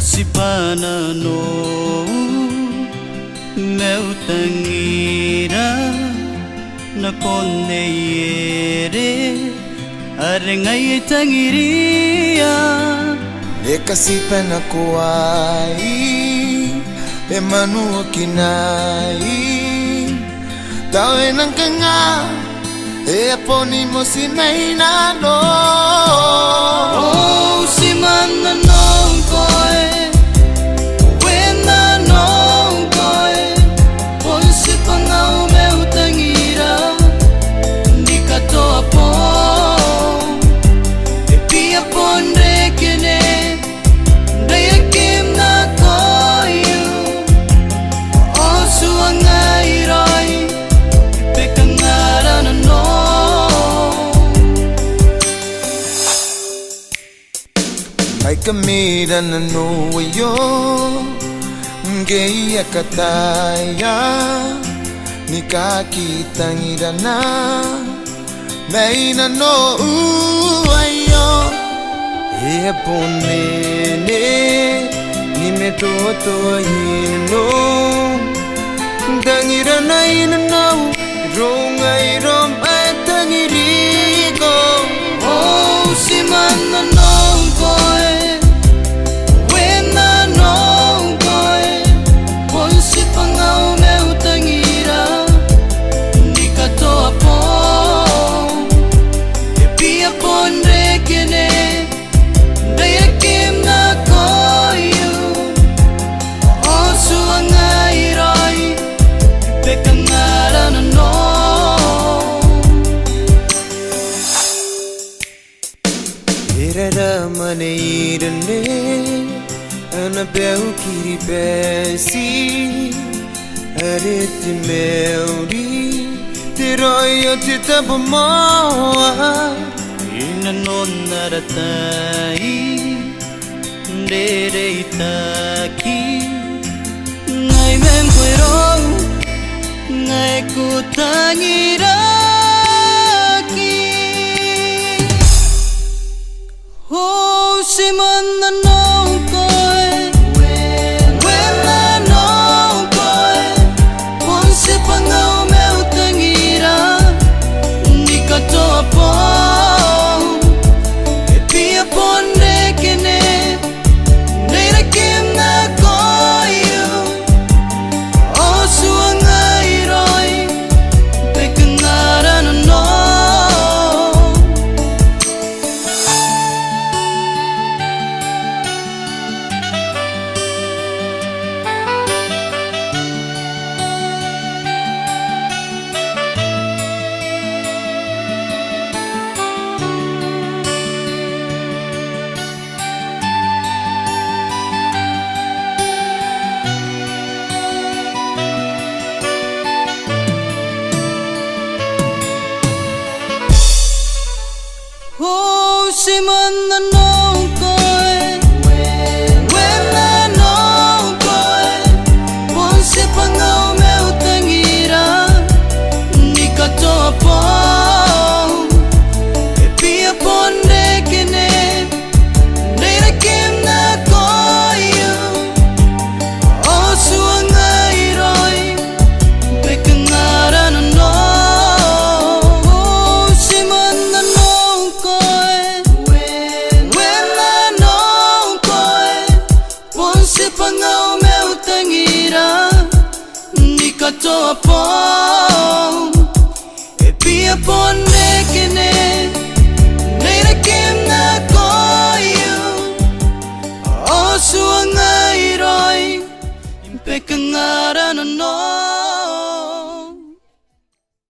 Kasipana no meu tangira na konde yere arengai tangiria e kasipana kuai e manu kinai tawe nang kanga e aponi mo sinaina no oh simana no koe wena no koe ponsi pangau meu tangira ni katoa po e pia pondre kene daya kim na koyu o suangai roi pekangara no ai kamira na no yo ngeia kataya nikakitangira na meina no ayo e ponene ni me toto no tangira na ina no ronga irom tangirigo oh simana no koe wena no koe ponsi pangau meu tangira ni katoa po e pia pondre kene daya kim na koyu o suangai roi pekangara no Erera maneirane ana bel kiri besi arete meuri teroyo titabomoa ina non naratai dere itaki ngai mem puero ngai kutangira oh simana no koe wena no koe ponsi pangau meu tangira ni katoa po e pia pondre kene neira kim na koyu o suangai roi pekangara no oh simana no koe wena no koe ponsi pangau meu tangira ni katoa po e pia pondre kene neira kim na koyu o suangai roi pekangara no oh simana no koe wena no koe ponsi pangau meu tangira ni katoa po